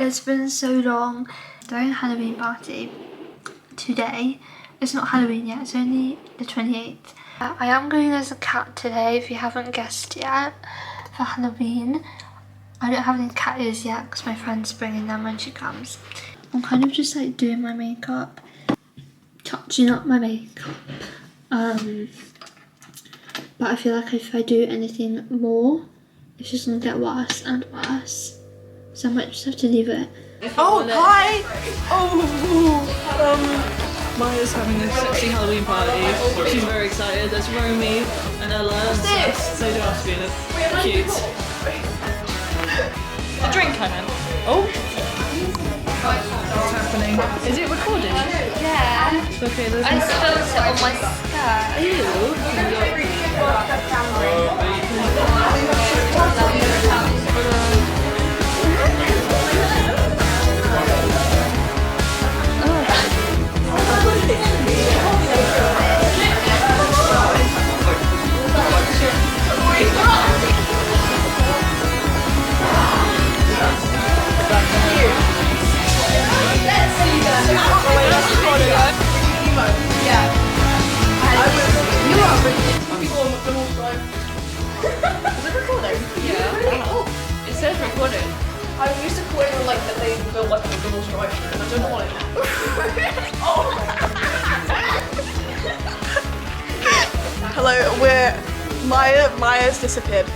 It's been so long. Throwing a Halloween party today. It's not Halloween yet, it's only the 28th. I am going as a cat today, if you haven't guessed yet, for Halloween. I don't have any cat ears yet because my friend's bringing them when she comes. I'm kind of just like doing my makeup, touching up my makeup. But I feel like if I do anything more, it's just gonna get worse and worse. So I might just have to leave it. Oh, hi! Maya's having a sexy Halloween party. She's very excited. There's Romy and Ella. What's this? So do have to be in it. Cute. A drink, I meant. Oh! What's happening? Is it recording? Yeah. Okay, there's I spilled it on my I used to call it like that they built like a McDonald's drive-thru and I don't know what it Hello, Maya's disappeared.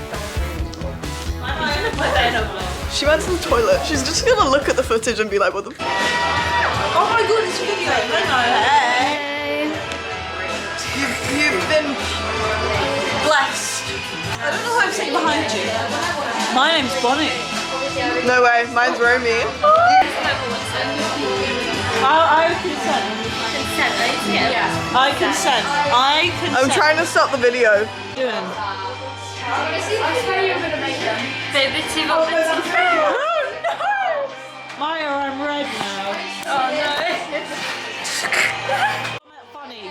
She went to the toilet. She's just gonna look at the footage and be like, what the f. Oh my god, it's video! Hey! You've been blessed. I don't know who I'm sitting behind you. My name's Bonnie. No way, mine's Romy. I consent. I consent. I'm trying to stop the video. Doing. Baby T. Oh no! Maya, I'm red now. Oh no. Funny.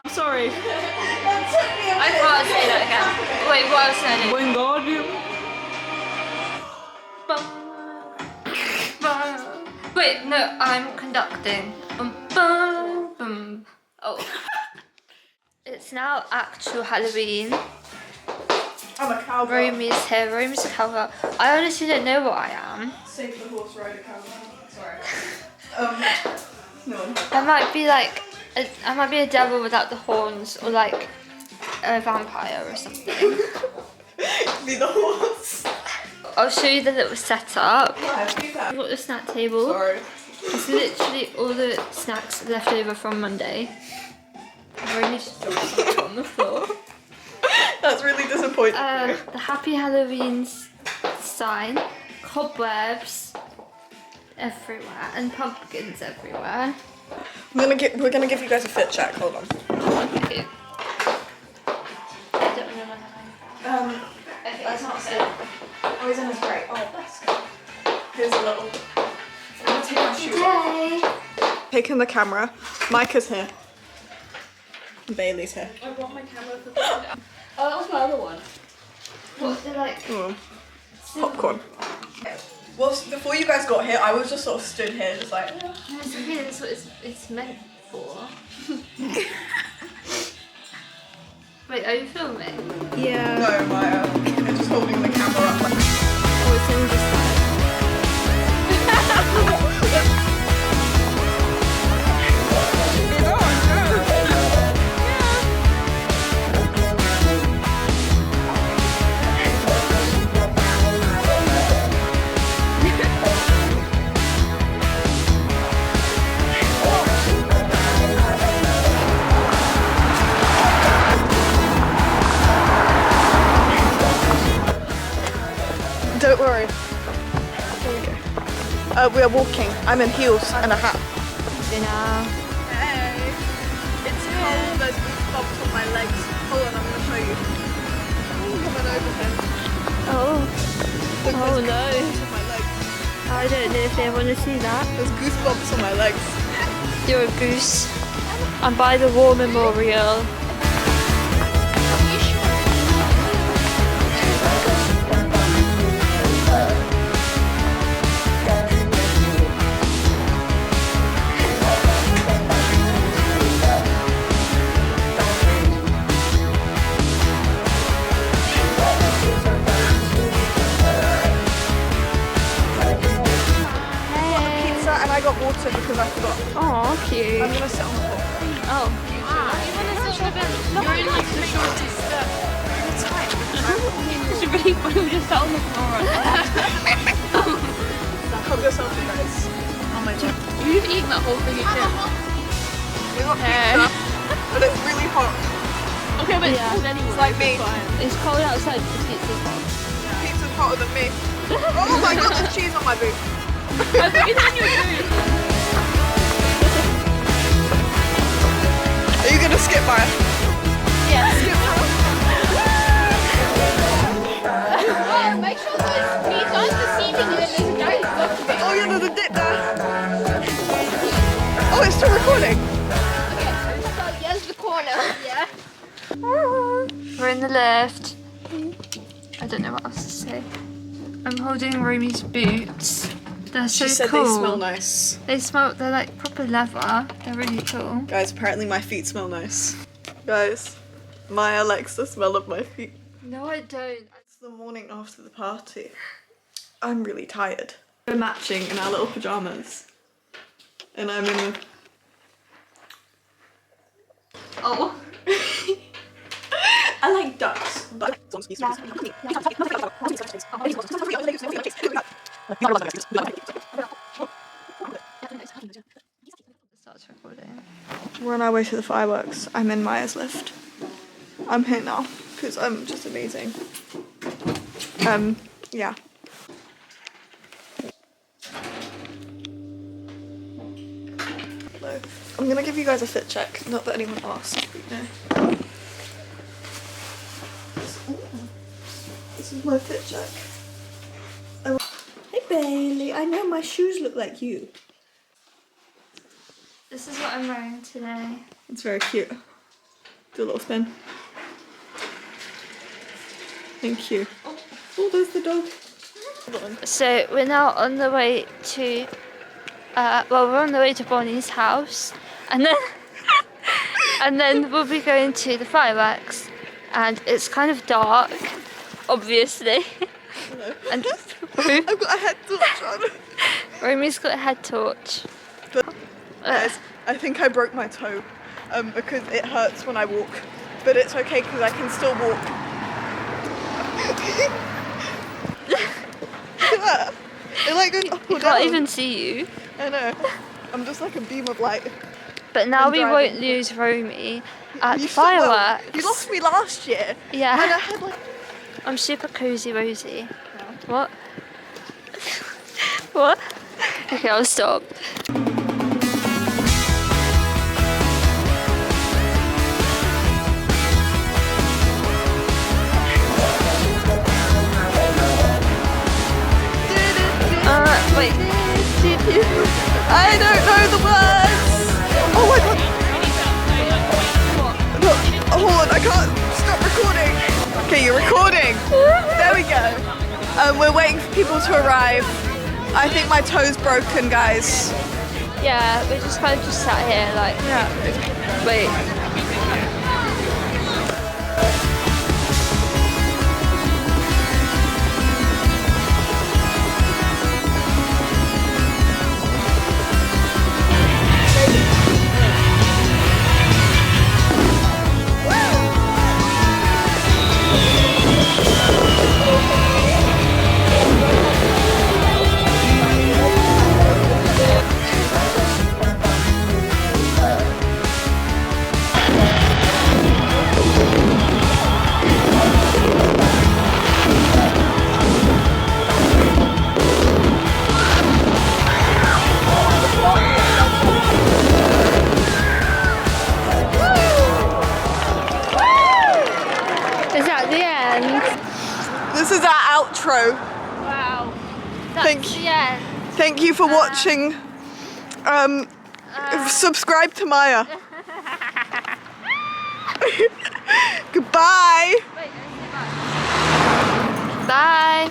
I'm sorry. I can't say that again. Wait, what else did I do? Wingardium. Wait, no, I'm conducting. Oh. It's now actual Halloween. I'm a cowgirl. Romy's here. Romy's a cowgirl. I honestly don't know what I am. Save the horse rider cowgirl. Sorry. No. I might be like, I might be a devil without the horns, or like a vampire or something. Be the horse. I'll show you the little setup. Yeah, do that. I've got the snack table. Sorry. It's literally all the snacks left over from Monday. I've already just dropped something on the floor. That's really disappointing. The Happy Halloween sign, cobwebs everywhere, and pumpkins everywhere. We're gonna give you guys a fit check. Hold on. Okay. I don't remember how. Okay, That's not it. Oh, he's in his break. Oh, that's good. Here's a little. I'm gonna take my shoes off. Taking the camera. Micah's here. Bailey's here. I want my camera for that. Oh, that was my other one. What, they're like... Popcorn. Well, before you guys got here, I was just sort of stood here, just like. No, it's okay, that's what it's meant for. Wait, are you filming? Yeah. No, Maya. I'm just holding the camera up. Like... Oh, it's in this side. Don't worry. Here we go. We are walking. I'm in heels and a hat. Dinner. Hey. It's cold. There's bumps on my legs. Hold on, I'm going to show you. Coming over here. Oh. Look, Oh there's no. goosebumps on my legs. I don't know if they want to see that. There's goosebumps on my legs. You're a goose. I'm by the War Memorial. water because I forgot. Oh, cute. I'm gonna sit on the floor. Oh. You're in like the shortest step. It's really funny, we just sat on the floor. Help yourself, you guys. Oh my god. You've eaten that whole thing again. We got pizza, but it's really hot. Okay, but Yeah. it's cold anyway. It's like me. It's cold outside because pizza's hot. Pizza's hotter than me. Oh my god, there's cheese on my boot. I put it on your food. Are you gonna skip by? Yeah. Skip by? Make sure those pizza aren't deceiving you and there's a giant book of it. Oh yeah, there's a dip there. Oh, it's still recording. So here's the corner. Yeah. We're in the lift. I don't know what else to say. I'm holding Romy's boots. They're so She said cool. they smell nice. They're like proper leather. They're really cool. Guys, apparently my feet smell nice. Guys, Maya likes the smell of my feet. No, I don't. It's the morning after the party. I'm really tired. We're matching in our little pajamas. And I'm in a... Oh. I like ducks. But... Starts recording. We're on our way to the fireworks. I'm in Maya's lift. I'm here now because I'm just amazing. Yeah. Hello. I'm gonna give you guys a fit check. Not that anyone asked, but you know. This is my fit check. Hey Bailey, I know my shoes look like you. This is what I'm wearing today. It's very cute. Do a little spin. Thank you. Oh, there's the dog. Hold on. So we're now on the way to, we're on the way to Bonnie's house, and then, and then we'll be going to the fireworks, and it's kind of dark, obviously. Hello. And I've got a head torch on. Romy's got a head torch. Guys, I think I broke my toe because it hurts when I walk, but it's okay because I can still walk. Look at that. It like goes up or down. Can't even see you. I know. I'm just like a beam of light. But now I'm we driving. won't lose Romy at You the still will. fireworks. You lost me last year. And I Yeah. had like... I'm super cozy Rosie. What? What? Okay, I'll stop. Wait. I don't know the words. Oh my god. No, hold on, I can't stop recording. Okay, you're recording. There we go. We're waiting for people to arrive. I think my toe's broken, guys. Yeah, we just kind of just sat here like, wait. Is that the end? This is our outro. Wow. That's Thank the end. Thank you for watching. Subscribe to Maya. Goodbye. Bye.